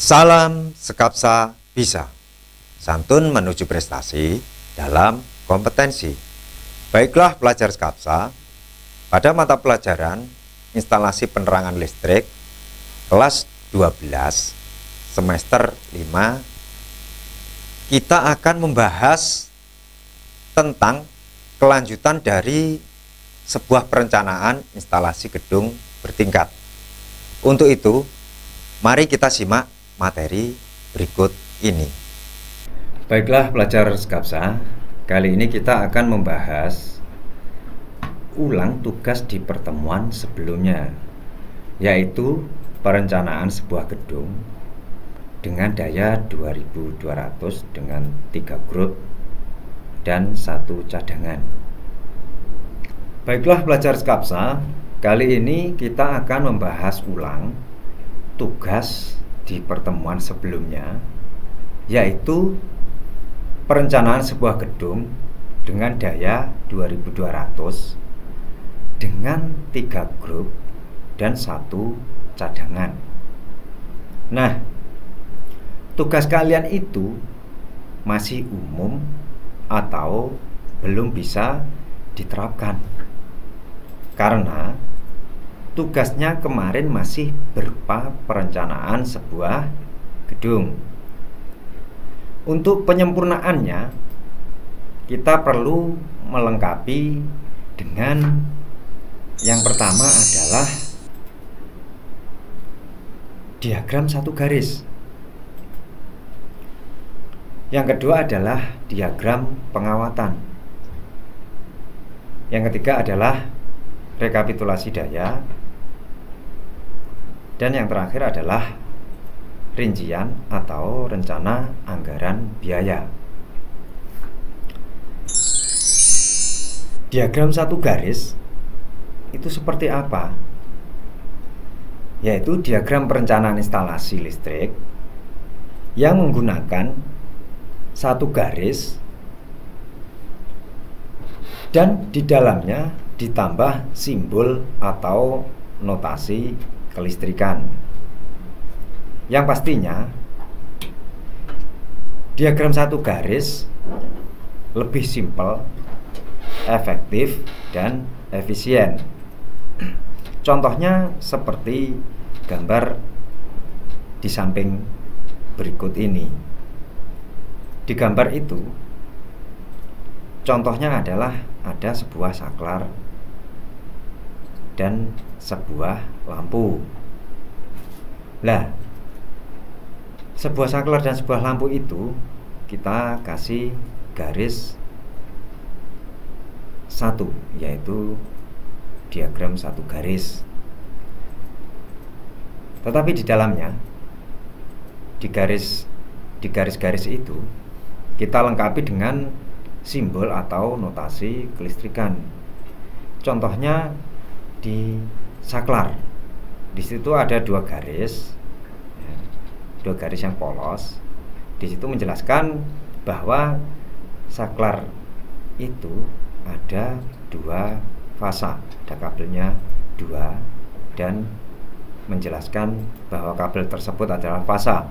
Salam Skapsa Bisa. Santun menuju prestasi dalam kompetensi. Baiklah pelajar Skapsa, pada mata pelajaran instalasi penerangan listrik kelas 12 semester 5 kita akan membahas tentang kelanjutan dari sebuah perencanaan instalasi gedung bertingkat. Untuk itu, mari kita simak materi berikut ini. Baiklah pelajar Skapsa, kali ini kita akan membahas ulang tugas di pertemuan sebelumnya, yaitu perencanaan sebuah gedung dengan daya 2200 dengan 3 grup dan 1 cadangan. Baiklah pelajar Skapsa, kali ini kita akan membahas ulang tugas di pertemuan sebelumnya, yaitu perencanaan sebuah gedung dengan daya 2200 dengan 3 grup dan 1 cadangan. Nah, tugas kalian itu masih umum atau belum bisa diterapkan, karena tugasnya kemarin masih berupa perencanaan sebuah gedung. Untuk penyempurnaannya, kita perlu melengkapi dengan yang pertama adalah diagram satu garis. Yang kedua adalah diagram pengawatan. Yang ketiga adalah rekapitulasi daya. Dan yang terakhir adalah rincian atau rencana anggaran biaya. Diagram satu garis itu seperti apa? Yaitu diagram perencanaan instalasi listrik yang menggunakan satu garis dan di dalamnya ditambah simbol atau notasi kelistrikan. Yang pastinya diagram satu garis lebih simpel, efektif, dan efisien. Contohnya seperti gambar di samping berikut ini. Di gambar itu contohnya adalah ada sebuah saklar dan sebuah lampu. Nah, sebuah saklar dan sebuah lampu itu kita kasih garis satu, yaitu diagram satu garis. Tetapi di dalamnya, di garis-garis itu kita lengkapi dengan simbol atau notasi kelistrikan. Contohnya di saklar, di situ ada dua garis yang polos. Di situ menjelaskan bahwa saklar itu ada 2 fasa, ada kabelnya 2, dan menjelaskan bahwa kabel tersebut adalah fasa.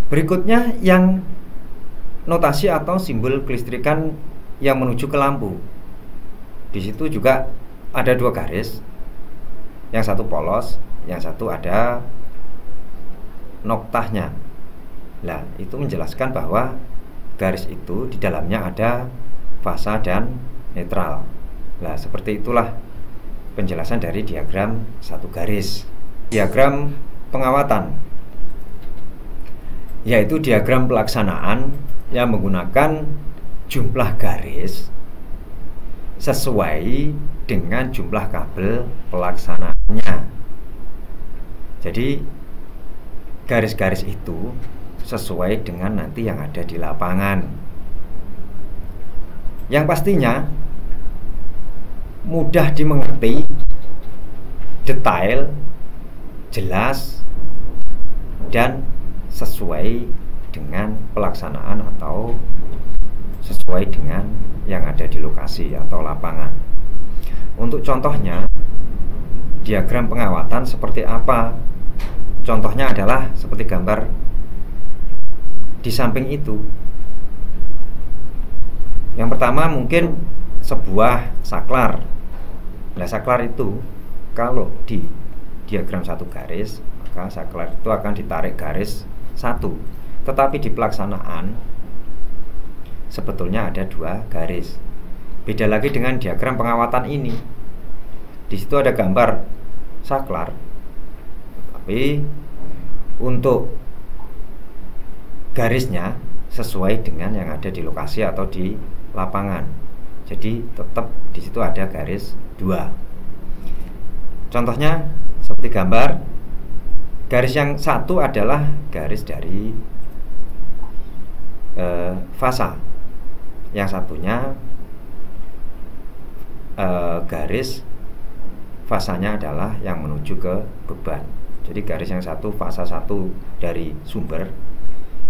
Berikutnya yang notasi atau simbol kelistrikan yang menuju ke lampu. Di situ juga ada 2 garis, yang satu polos, yang satu ada noktahnya. Nah, itu menjelaskan bahwa garis itu di dalamnya ada fasa dan netral. Nah, seperti itulah penjelasan dari diagram satu garis. Diagram pengawatan, yaitu diagram pelaksanaan yang menggunakan jumlah garis sesuai dengan jumlah kabel pelaksanaannya. Jadi garis-garis itu sesuai dengan nanti yang ada di lapangan. Yang pastinya mudah dimengerti, detail, jelas, dan sesuai dengan pelaksanaan atau sesuai dengan yang ada di lokasi atau lapangan. Untuk contohnya, diagram pengawatan seperti apa? Contohnya adalah seperti gambar di samping itu. Yang pertama mungkin sebuah saklar. Nah, saklar itu kalau di diagram satu garis, maka saklar itu akan ditarik garis satu. Tetapi di pelaksanaan sebetulnya ada dua garis. Beda lagi dengan diagram pengawatan ini. Di situ ada gambar saklar, tapi untuk garisnya sesuai dengan yang ada di lokasi atau di lapangan. Jadi tetap di situ ada garis dua. Contohnya seperti gambar, garis yang satu adalah garis dari fasa, yang satunya garis fasanya adalah yang menuju ke beban. Jadi garis yang satu fasa satu dari sumber,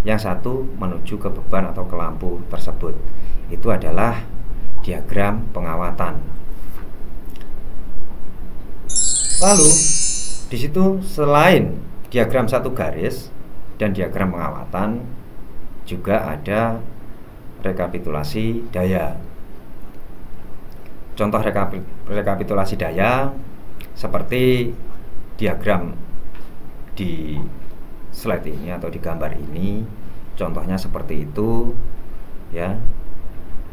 yang satu menuju ke beban atau ke lampu tersebut. Itu adalah diagram pengawatan. Lalu di situ selain diagram satu garis dan diagram pengawatan, juga ada rekapitulasi daya. Contoh rekapitulasi daya seperti diagram di slide ini atau di gambar ini, contohnya seperti itu ya.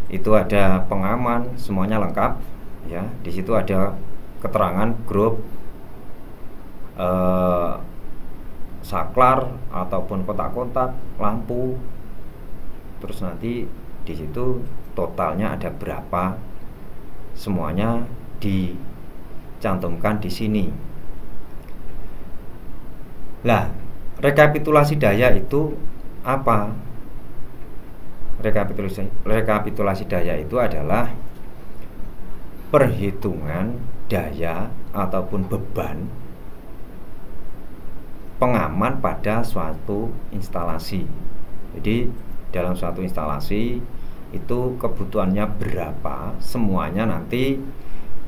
Itu ada pengaman, semuanya lengkap ya. Di situ ada keterangan grup, saklar ataupun kotak-kotak, lampu. Terus nanti di situ totalnya ada berapa, semuanya dicantumkan di sini. Lah, rekapitulasi daya itu apa? Rekapitulasi daya itu adalah perhitungan daya ataupun beban pengaman pada suatu instalasi. Jadi dalam suatu instalasi itu kebutuhannya berapa, semuanya nanti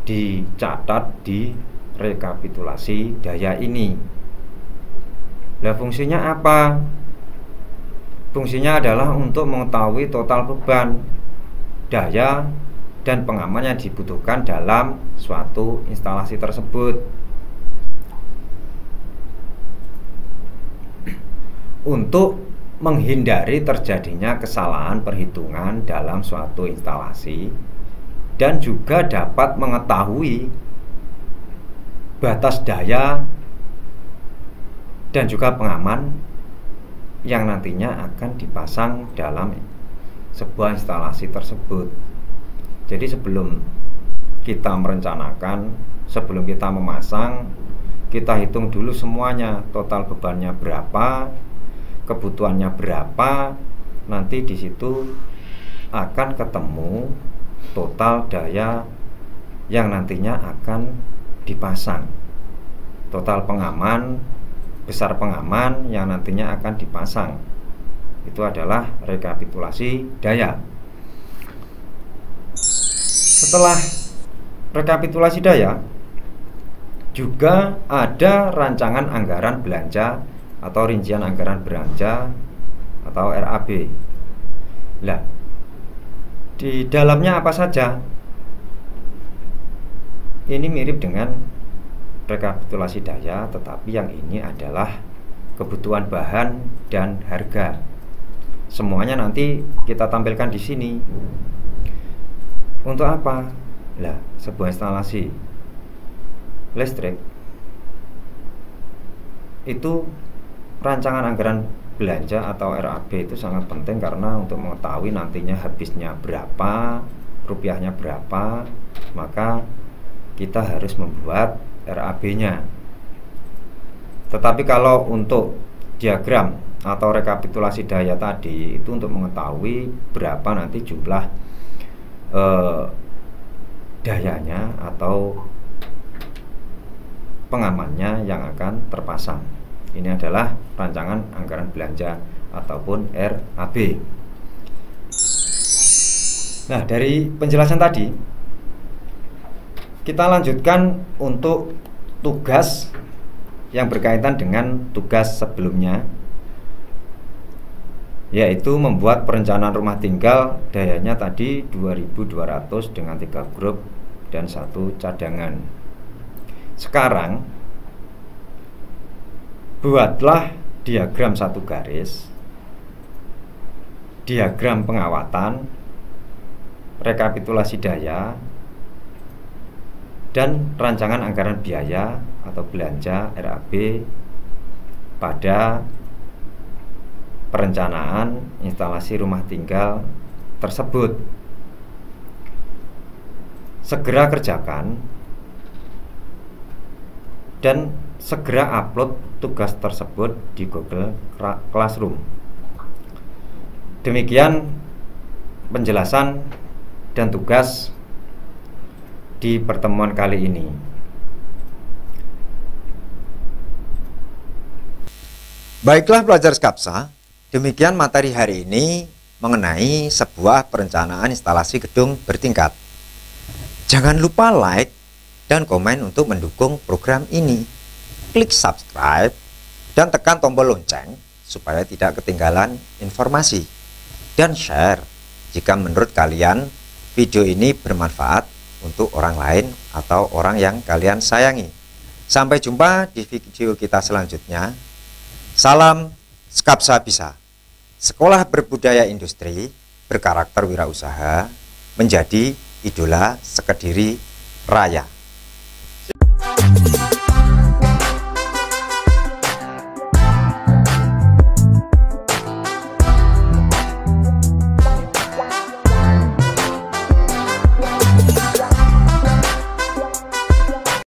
dicatat di rekapitulasi daya ini. Nah, fungsinya apa? Fungsinya adalah untuk mengetahui total beban, daya, dan pengaman yang dibutuhkan dalam suatu instalasi tersebut. Untuk menghindari terjadinya kesalahan perhitungan dalam suatu instalasi, dan juga dapat mengetahui batas daya dan juga pengaman yang nantinya akan dipasang dalam sebuah instalasi tersebut. Jadi sebelum kita merencanakan, sebelum kita memasang, kita hitung dulu semuanya, total bebannya berapa, kebutuhannya berapa. Nanti di situ akan ketemu total daya yang nantinya akan dipasang, total pengaman, besar pengaman yang nantinya akan dipasang. Itu adalah rekapitulasi daya. Setelah rekapitulasi daya, juga ada rancangan anggaran belanja atau rincian anggaran belanja atau RAB. Lah, di dalamnya apa saja? Ini mirip dengan rekapitulasi daya, tetapi yang ini adalah kebutuhan bahan dan harga. Semuanya nanti kita tampilkan di sini. Untuk apa? Lah, sebuah instalasi listrik itu rancangan anggaran belanja atau RAB itu sangat penting, karena untuk mengetahui nantinya habisnya berapa, rupiahnya berapa, maka kita harus membuat RAB-nya. Tetapi kalau untuk diagram atau rekapitulasi daya tadi, itu untuk mengetahui berapa nanti jumlah dayanya atau pengamannya yang akan terpasang. Ini adalah rancangan anggaran belanja ataupun RAB. Nah, dari penjelasan tadi kita lanjutkan untuk tugas yang berkaitan dengan tugas sebelumnya, yaitu membuat perencanaan rumah tinggal dayanya tadi 2200 dengan 3 grup dan 1 cadangan. Sekarang buatlah diagram 1 garis, diagram pengawatan, rekapitulasi daya, dan rancangan anggaran biaya atau belanja RAB pada perencanaan instalasi rumah tinggal tersebut. Segera kerjakan dan segera upload tugas tersebut di Google Classroom. Demikian penjelasan dan tugas di pertemuan kali ini. Baiklah pelajar Skapsa, demikian materi hari ini mengenai sebuah perencanaan instalasi gedung bertingkat. Jangan lupa like dan komen untuk mendukung program ini. Klik subscribe dan tekan tombol lonceng supaya tidak ketinggalan informasi. Dan share jika menurut kalian video ini bermanfaat untuk orang lain atau orang yang kalian sayangi. Sampai jumpa di video kita selanjutnya. Salam Skapsa Bisa. Sekolah berbudaya industri, berkarakter wirausaha, menjadi idola sekediri raya.